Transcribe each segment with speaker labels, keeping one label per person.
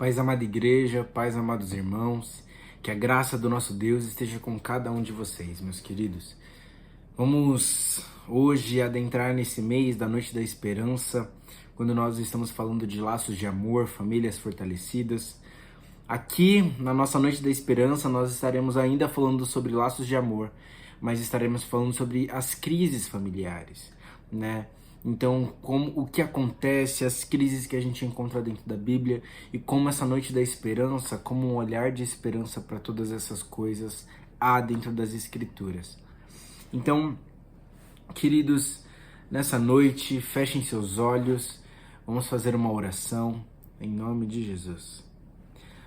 Speaker 1: Paz, amada igreja, paz, amados irmãos, que a graça do nosso Deus esteja com cada um de vocês, meus queridos. Vamos hoje adentrar nesse mês da Noite da Esperança, quando nós estamos falando de laços de amor, famílias fortalecidas. Aqui, na nossa Noite da Esperança, nós estaremos ainda falando sobre laços de amor, mas estaremos falando sobre as crises familiares, né? Então, o que acontece, as crises que a gente encontra dentro da Bíblia e como essa Noite da Esperança, como um olhar de esperança para todas essas coisas há dentro das Escrituras. Então, queridos, nessa noite, fechem seus olhos, vamos fazer uma oração em nome de Jesus.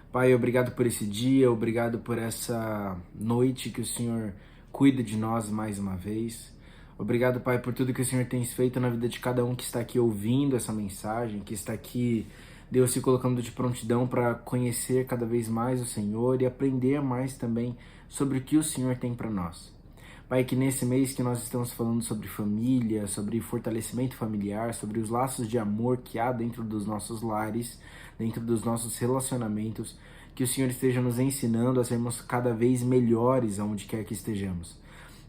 Speaker 1: Pai, obrigado por esse dia, obrigado por essa noite que o Senhor cuida de nós mais uma vez. Obrigado, Pai, por tudo que o Senhor tem feito na vida de cada um que está aqui ouvindo essa mensagem, que está aqui, Deus, se colocando de prontidão para conhecer cada vez mais o Senhor e aprender mais também sobre o que o Senhor tem para nós. Pai, que nesse mês que nós estamos falando sobre família, sobre fortalecimento familiar, sobre os laços de amor que há dentro dos nossos lares, dentro dos nossos relacionamentos, que o Senhor esteja nos ensinando a sermos cada vez melhores aonde quer que estejamos.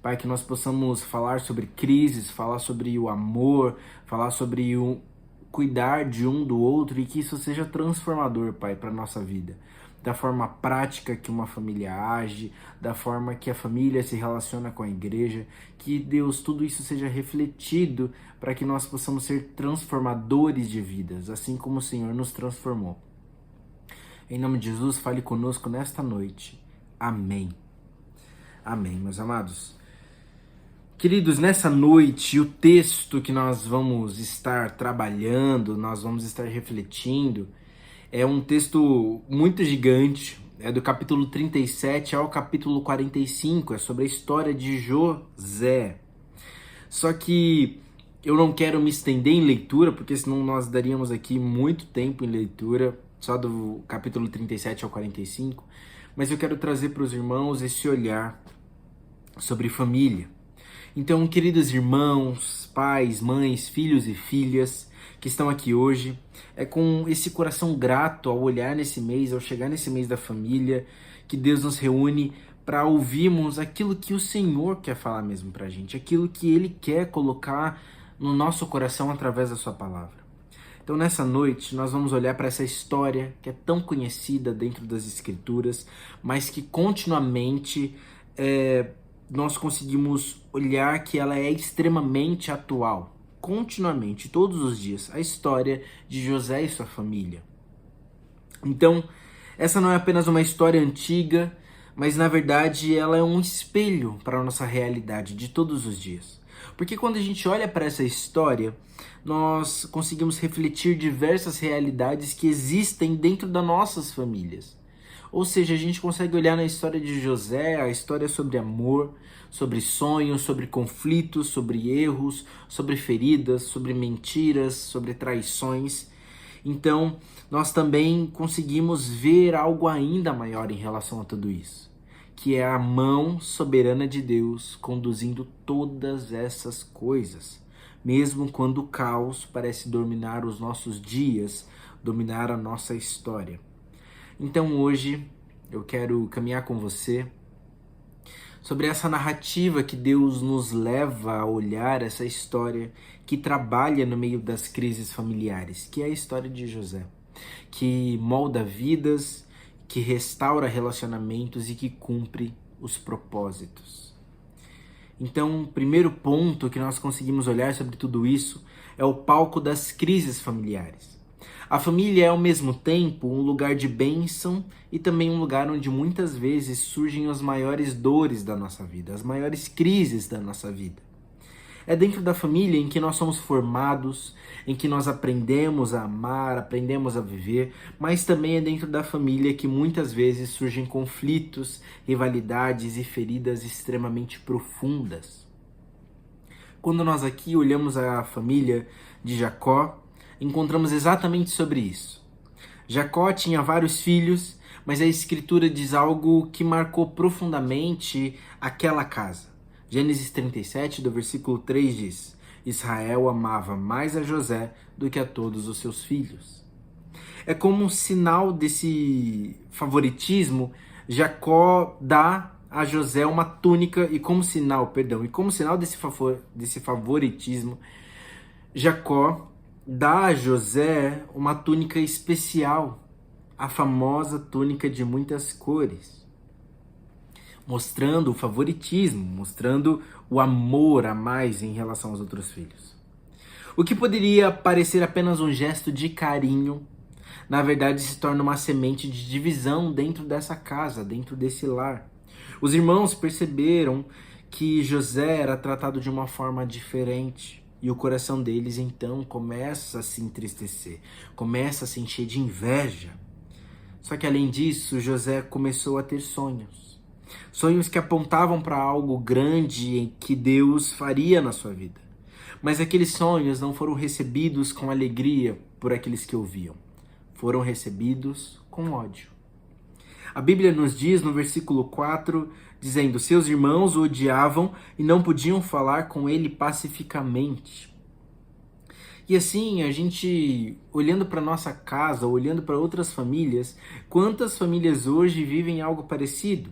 Speaker 1: Pai, que nós possamos falar sobre crises, falar sobre o amor, falar sobre o cuidar de um do outro e que isso seja transformador, Pai, para a nossa vida. Da forma prática que uma família age, da forma que a família se relaciona com a igreja, que Deus, tudo isso seja refletido para que nós possamos ser transformadores de vidas, assim como o Senhor nos transformou. Em nome de Jesus, fale conosco nesta noite. Amém. Amém, meus amados. Queridos, nessa noite, o texto que nós vamos estar trabalhando, nós vamos estar refletindo, é um texto muito gigante, é do capítulo 37 ao capítulo 45, é sobre a história de José. Só que eu não quero me estender em leitura, porque senão nós daríamos aqui muito tempo em leitura, só do capítulo 37 ao 45, mas eu quero trazer para os irmãos esse olhar sobre família. Então, queridos irmãos, pais, mães, filhos e filhas que estão aqui hoje, é com esse coração grato ao olhar nesse mês, ao chegar nesse mês da família, que Deus nos reúne para ouvirmos aquilo que o Senhor quer falar mesmo para a gente, aquilo que Ele quer colocar no nosso coração através da sua palavra. Então, nessa noite, nós vamos olhar para essa história que é tão conhecida dentro das Escrituras, mas que continuamente nós conseguimos olhar que ela é extremamente atual, continuamente, todos os dias, a história de José e sua família. Então, essa não é apenas uma história antiga, mas na verdade ela é um espelho para a nossa realidade de todos os dias. Porque quando a gente olha para essa história, nós conseguimos refletir diversas realidades que existem dentro das nossas famílias. Ou seja, a gente consegue olhar na história de José, a história sobre amor, sobre sonhos, sobre conflitos, sobre erros, sobre feridas, sobre mentiras, sobre traições. Então, nós também conseguimos ver algo ainda maior em relação a tudo isso, que é a mão soberana de Deus conduzindo todas essas coisas, mesmo quando o caos parece dominar os nossos dias, dominar a nossa história. Então hoje eu quero caminhar com você sobre essa narrativa que Deus nos leva a olhar, essa história que trabalha no meio das crises familiares, que é a história de José, que molda vidas, que restaura relacionamentos e que cumpre os propósitos. Então, o primeiro ponto que nós conseguimos olhar sobre tudo isso é o palco das crises familiares. A família é ao mesmo tempo um lugar de bênção e também um lugar onde muitas vezes surgem as maiores dores da nossa vida, as maiores crises da nossa vida. É dentro da família em que nós somos formados, em que nós aprendemos a amar, aprendemos a viver, mas também é dentro da família que muitas vezes surgem conflitos, rivalidades e feridas extremamente profundas. Quando nós aqui olhamos a família de Jacó, encontramos exatamente sobre isso. Jacó tinha vários filhos, mas a Escritura diz algo que marcou profundamente aquela casa. Gênesis 37, do versículo 3 diz: Israel amava mais a José do que a todos os seus filhos. É como um sinal desse favoritismo, Jacó dá a José uma túnica e como sinal desse favoritismo, Jacó dá a José uma túnica especial, a famosa túnica de muitas cores, mostrando o favoritismo, mostrando o amor a mais em relação aos outros filhos. O que poderia parecer apenas um gesto de carinho, na verdade se torna uma semente de divisão dentro dessa casa, dentro desse lar. Os irmãos perceberam que José era tratado de uma forma diferente e o coração deles então começa a se entristecer, começa a se encher de inveja. Só que além disso, José começou a ter sonhos. Sonhos que apontavam para algo grande que Deus faria na sua vida. Mas aqueles sonhos não foram recebidos com alegria por aqueles que ouviam. Foram recebidos com ódio. A Bíblia nos diz no versículo 4, dizendo: seus irmãos o odiavam e não podiam falar com ele pacificamente. E assim, a gente, olhando para nossa casa, olhando para outras famílias, quantas famílias hoje vivem algo parecido?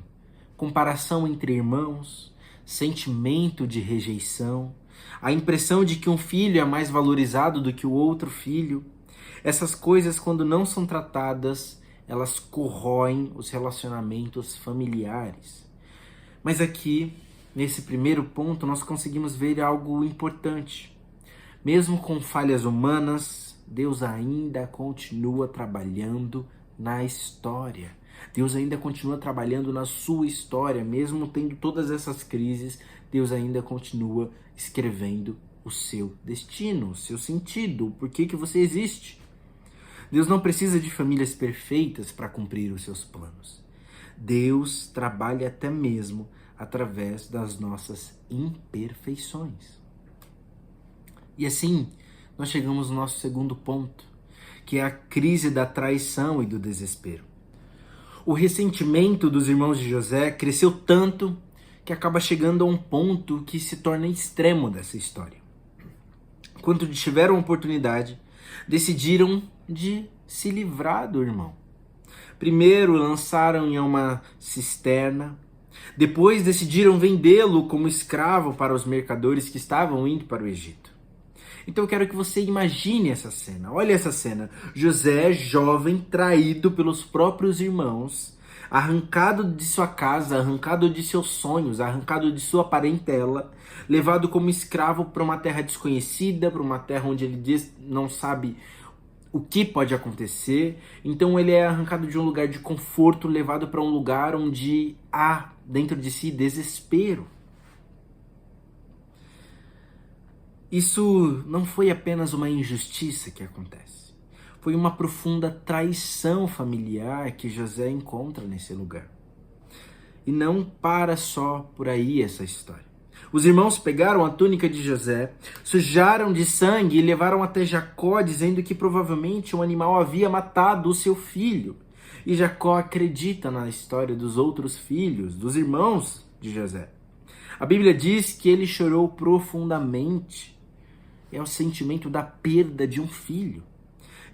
Speaker 1: Comparação entre irmãos, sentimento de rejeição, a impressão de que um filho é mais valorizado do que o outro filho. Essas coisas, quando não são tratadas, elas corroem os relacionamentos familiares. Mas aqui, nesse primeiro ponto, nós conseguimos ver algo importante. Mesmo com falhas humanas, Deus ainda continua trabalhando na história. Deus ainda continua trabalhando na sua história, mesmo tendo todas essas crises, Deus ainda continua escrevendo o seu destino, o seu sentido, o porquê que você existe. Deus não precisa de famílias perfeitas para cumprir os seus planos. Deus trabalha até mesmo através das nossas imperfeições. E assim, nós chegamos no nosso segundo ponto, que é a crise da traição e do desespero. O ressentimento dos irmãos de José cresceu tanto que acaba chegando a um ponto que se torna extremo dessa história. Quando tiveram a oportunidade, decidiram de se livrar do irmão. Primeiro lançaram em uma cisterna, depois decidiram vendê-lo como escravo para os mercadores que estavam indo para o Egito. Então eu quero que você imagine essa cena. Olha essa cena. José, jovem, traído pelos próprios irmãos, arrancado de sua casa, arrancado de seus sonhos, arrancado de sua parentela, levado como escravo para uma terra desconhecida, para uma terra onde ele não sabe o que pode acontecer. Então ele é arrancado de um lugar de conforto, levado para um lugar onde há dentro de si desespero. Isso não foi apenas uma injustiça que acontece. Foi uma profunda traição familiar que José encontra nesse lugar. E não para só por aí essa história. Os irmãos pegaram a túnica de José, sujaram de sangue e levaram até Jacó, dizendo que provavelmente um animal havia matado o seu filho. E Jacó acredita na história dos outros filhos, dos irmãos de José. A Bíblia diz que ele chorou profundamente. É o sentimento da perda de um filho.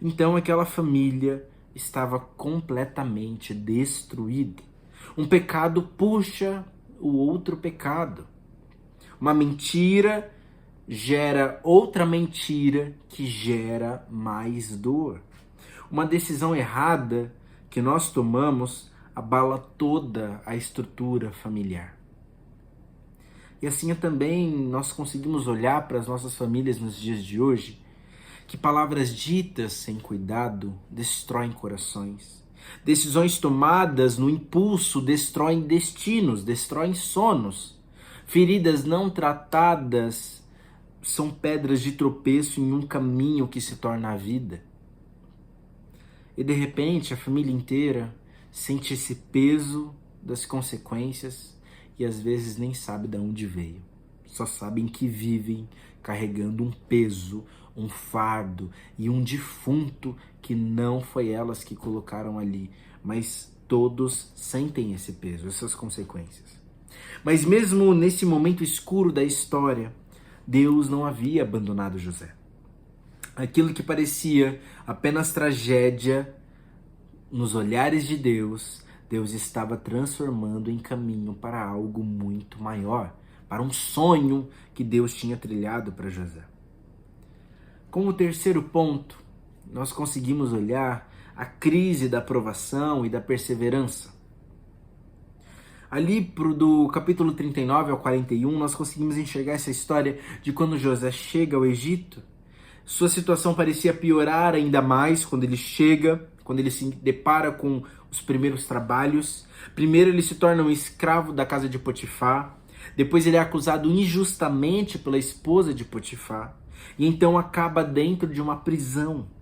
Speaker 1: Então aquela família estava completamente destruída. Um pecado puxa o outro pecado. Uma mentira gera outra mentira que gera mais dor. Uma decisão errada que nós tomamos abala toda a estrutura familiar. E assim também nós conseguimos olhar para as nossas famílias nos dias de hoje, que palavras ditas sem cuidado destroem corações. Decisões tomadas no impulso destroem destinos, destroem sonos. Feridas não tratadas são pedras de tropeço em um caminho que se torna a vida. E de repente a família inteira sente esse peso das consequências e às vezes nem sabe de onde veio. Só sabem que vivem carregando um peso, um fardo e um defunto que não foi elas que colocaram ali, mas todos sentem esse peso, essas consequências. Mas mesmo nesse momento escuro da história, Deus não havia abandonado José. Aquilo que parecia apenas tragédia, nos olhares de Deus, Deus estava transformando em caminho para algo muito maior, para um sonho que Deus tinha trilhado para José. Como terceiro ponto, nós conseguimos olhar a crise da provação e da perseverança. Ali do capítulo 39 ao 41, nós conseguimos enxergar essa história de quando José chega ao Egito. Sua situação parecia piorar ainda mais quando ele chega, quando ele se depara com os primeiros trabalhos. Primeiro ele se torna um escravo da casa de Potifar, depois ele é acusado injustamente pela esposa de Potifar, e então acaba dentro de uma prisão.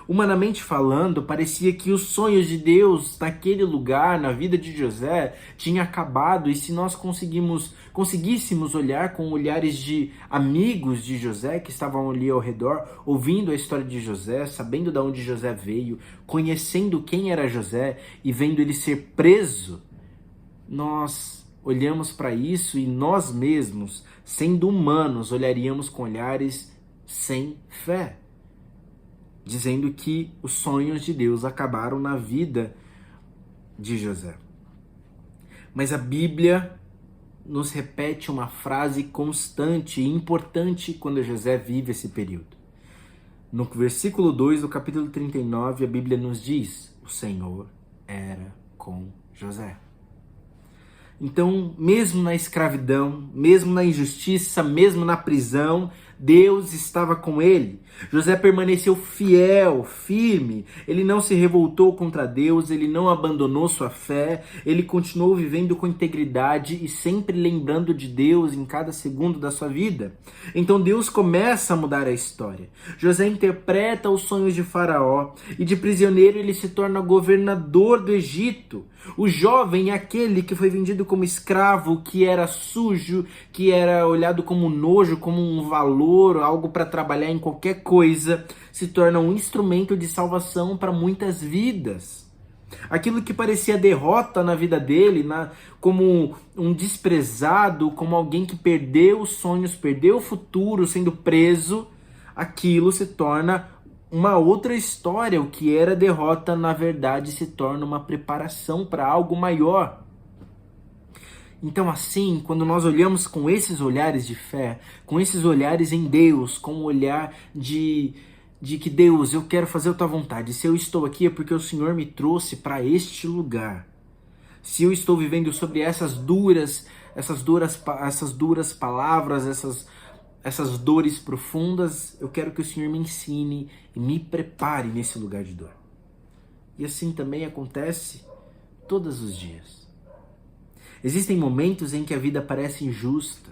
Speaker 1: Humanamente falando, parecia que os sonhos de Deus naquele lugar, na vida de José, tinha acabado, e se nós conseguíssemos olhar com olhares de amigos de José que estavam ali ao redor, ouvindo a história de José, sabendo de onde José veio, conhecendo quem era José e vendo ele ser preso, nós olhamos para isso e nós mesmos, sendo humanos, olharíamos com olhares sem fé, dizendo que os sonhos de Deus acabaram na vida de José. Mas a Bíblia nos repete uma frase constante e importante quando José vive esse período. No versículo 2 do capítulo 39, a Bíblia nos diz: o Senhor era com José. Então, mesmo na escravidão, mesmo na injustiça, mesmo na prisão, Deus estava com ele. José permaneceu fiel, firme. Ele não se revoltou contra Deus, ele não abandonou sua fé, ele continuou vivendo com integridade e sempre lembrando de Deus em cada segundo da sua vida. Então Deus começa a mudar a história. José interpreta os sonhos de Faraó e de prisioneiro ele se torna governador do Egito. O jovem, aquele que foi vendido como escravo, que era sujo, que era olhado como nojo, como um valor, algo para trabalhar em qualquer coisa, se torna um instrumento de salvação para muitas vidas. Aquilo que parecia derrota na vida dele, como um desprezado, como alguém que perdeu os sonhos, perdeu o futuro sendo preso, aquilo se torna uma outra história. O que era derrota, na verdade, se torna uma preparação para algo maior. Então, assim, quando nós olhamos com esses olhares de fé, com esses olhares em Deus, com o olhar de que Deus, eu quero fazer a tua vontade. Se eu estou aqui é porque o Senhor me trouxe para este lugar. Se eu estou vivendo sobre essas duras palavras, essas dores profundas, eu quero que o Senhor me ensine e me prepare nesse lugar de dor. E assim também acontece todos os dias. Existem momentos em que a vida parece injusta,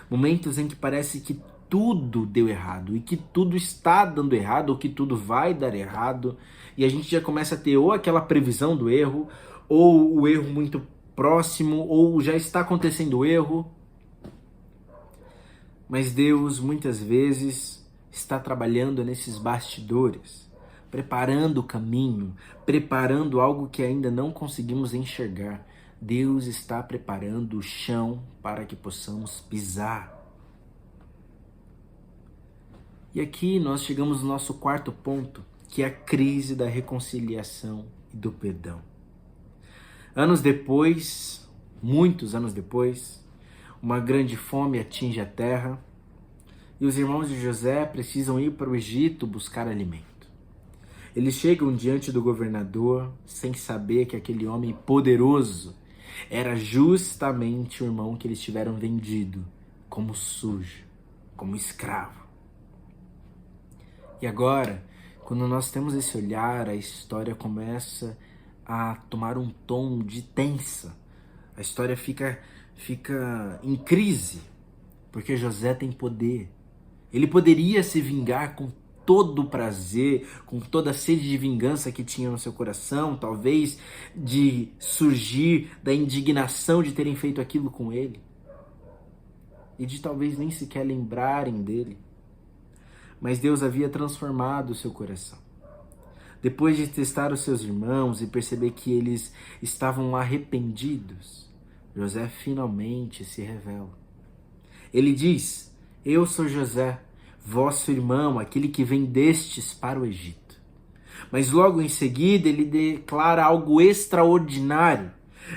Speaker 1: momentos em que parece que tudo deu errado e que tudo está dando errado ou que tudo vai dar errado, e a gente já começa a ter ou aquela previsão do erro, ou o erro muito próximo, ou já está acontecendo o erro. Mas Deus muitas vezes está trabalhando nesses bastidores, preparando o caminho, preparando algo que ainda não conseguimos enxergar. Deus está preparando o chão para que possamos pisar. E aqui nós chegamos no nosso quarto ponto, que é a crise da reconciliação e do perdão. Anos depois, muitos anos depois, uma grande fome atinge a terra e os irmãos de José precisam ir para o Egito buscar alimento. Eles chegam diante do governador sem saber que aquele homem poderoso era justamente o irmão que eles tiveram vendido como sujo, como escravo. E agora, quando nós temos esse olhar, a história começa a tomar um tom de tensa. A história fica em crise, porque José tem poder. Ele poderia se vingar com todo o prazer, com toda a sede de vingança que tinha no seu coração, talvez de surgir da indignação de terem feito aquilo com ele, e de talvez nem sequer lembrarem dele. Mas Deus havia transformado o seu coração. Depois de testar os seus irmãos e perceber que eles estavam arrependidos, José finalmente se revela. Ele diz: eu sou José, vosso irmão, aquele que vendestes para o Egito. Mas logo em seguida ele declara algo extraordinário.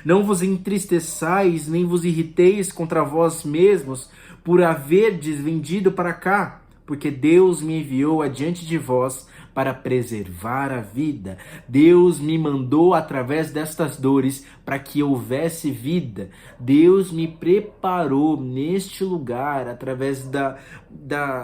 Speaker 1: Não vos entristeçais, nem vos irriteis contra vós mesmos por haverdes vendido para cá, porque Deus me enviou adiante de vós para preservar a vida. Deus me mandou através destas dores para que houvesse vida. Deus me preparou neste lugar através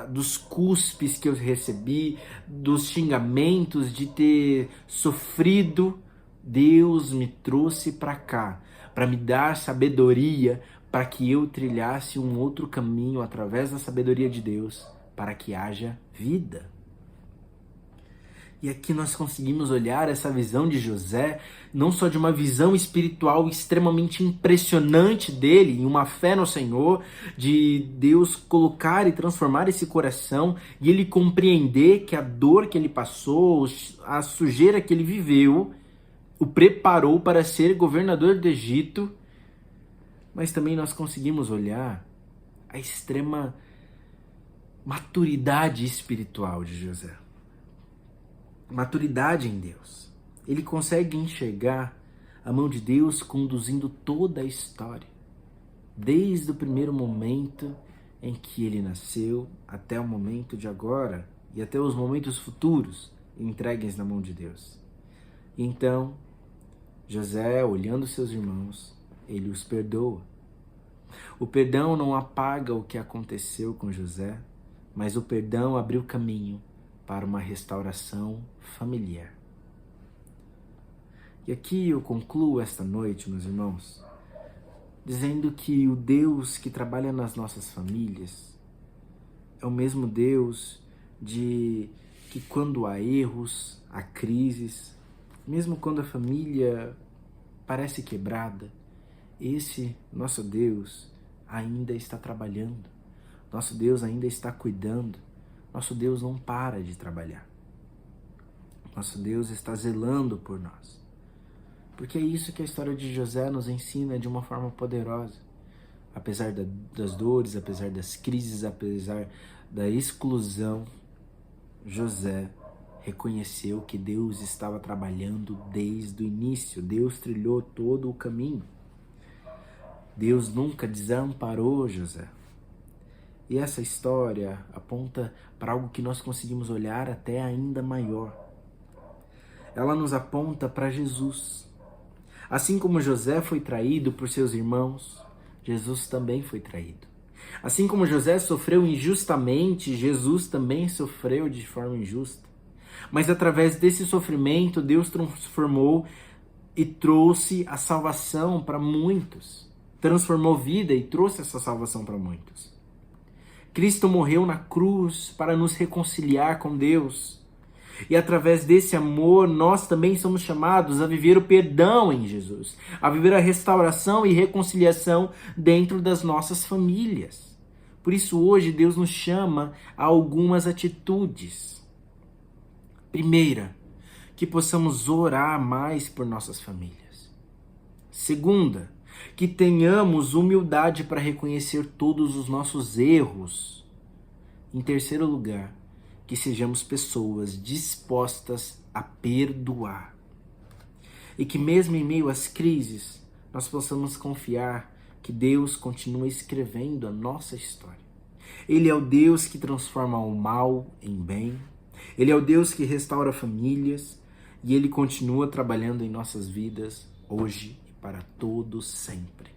Speaker 1: dos cuspes que eu recebi, dos xingamentos de ter sofrido. Deus me trouxe para cá para me dar sabedoria para que eu trilhasse um outro caminho através da sabedoria de Deus para que haja vida. E aqui nós conseguimos olhar essa visão de José, não só de uma visão espiritual extremamente impressionante dele, em uma fé no Senhor, de Deus colocar e transformar esse coração, e ele compreender que a dor que ele passou, a sujeira que ele viveu, o preparou para ser governador do Egito, mas também nós conseguimos olhar a extrema maturidade espiritual de José. Maturidade em Deus. Ele consegue enxergar a mão de Deus conduzindo toda a história, desde o primeiro momento em que ele nasceu até o momento de agora e até os momentos futuros entregues na mão de Deus. Então, José, olhando seus irmãos, ele os perdoa. O perdão não apaga o que aconteceu com José, mas o perdão abriu caminho para uma restauração familiar. E aqui eu concluo esta noite, meus irmãos, dizendo que o Deus que trabalha nas nossas famílias é o mesmo Deus que quando há erros, há crises, mesmo quando a família parece quebrada, esse nosso Deus ainda está trabalhando, nosso Deus ainda está cuidando, nosso Deus não para de trabalhar. Nosso Deus está zelando por nós. Porque é isso que a história de José nos ensina de uma forma poderosa. Apesar das dores, apesar das crises, apesar da exclusão, José reconheceu que Deus estava trabalhando desde o início. Deus trilhou todo o caminho. Deus nunca desamparou José. E essa história aponta para algo que nós conseguimos olhar até ainda maior. Ela nos aponta para Jesus. Assim como José foi traído por seus irmãos, Jesus também foi traído. Assim como José sofreu injustamente, Jesus também sofreu de forma injusta. Mas através desse sofrimento, Deus transformou e trouxe a salvação para muitos. Transformou vida e trouxe essa salvação para muitos. Cristo morreu na cruz para nos reconciliar com Deus. E através desse amor, nós também somos chamados a viver o perdão em Jesus, a viver a restauração e reconciliação dentro das nossas famílias. Por isso hoje Deus nos chama a algumas atitudes. Primeira, que possamos orar mais por nossas famílias. Segunda, que tenhamos humildade para reconhecer todos os nossos erros. Em terceiro lugar, que sejamos pessoas dispostas a perdoar. E que mesmo em meio às crises, nós possamos confiar que Deus continua escrevendo a nossa história. Ele é o Deus que transforma o mal em bem. Ele é o Deus que restaura famílias. E Ele continua trabalhando em nossas vidas hoje e para todo sempre.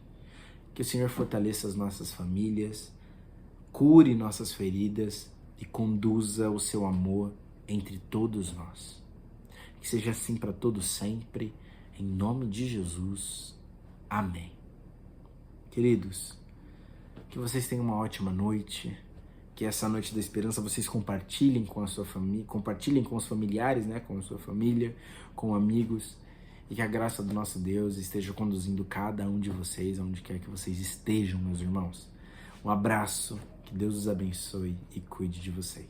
Speaker 1: Que o Senhor fortaleça as nossas famílias, cure nossas feridas e conduza o seu amor entre todos nós. Que seja assim para todos sempre, em nome de Jesus. Amém. Queridos, que vocês tenham uma ótima noite, que essa noite da esperança vocês compartilhem com a sua família, compartilhem com os familiares, com a sua família, com amigos, e que a graça do nosso Deus esteja conduzindo cada um de vocês, aonde quer que vocês estejam, meus irmãos. Um abraço. Que Deus os abençoe e cuide de vocês.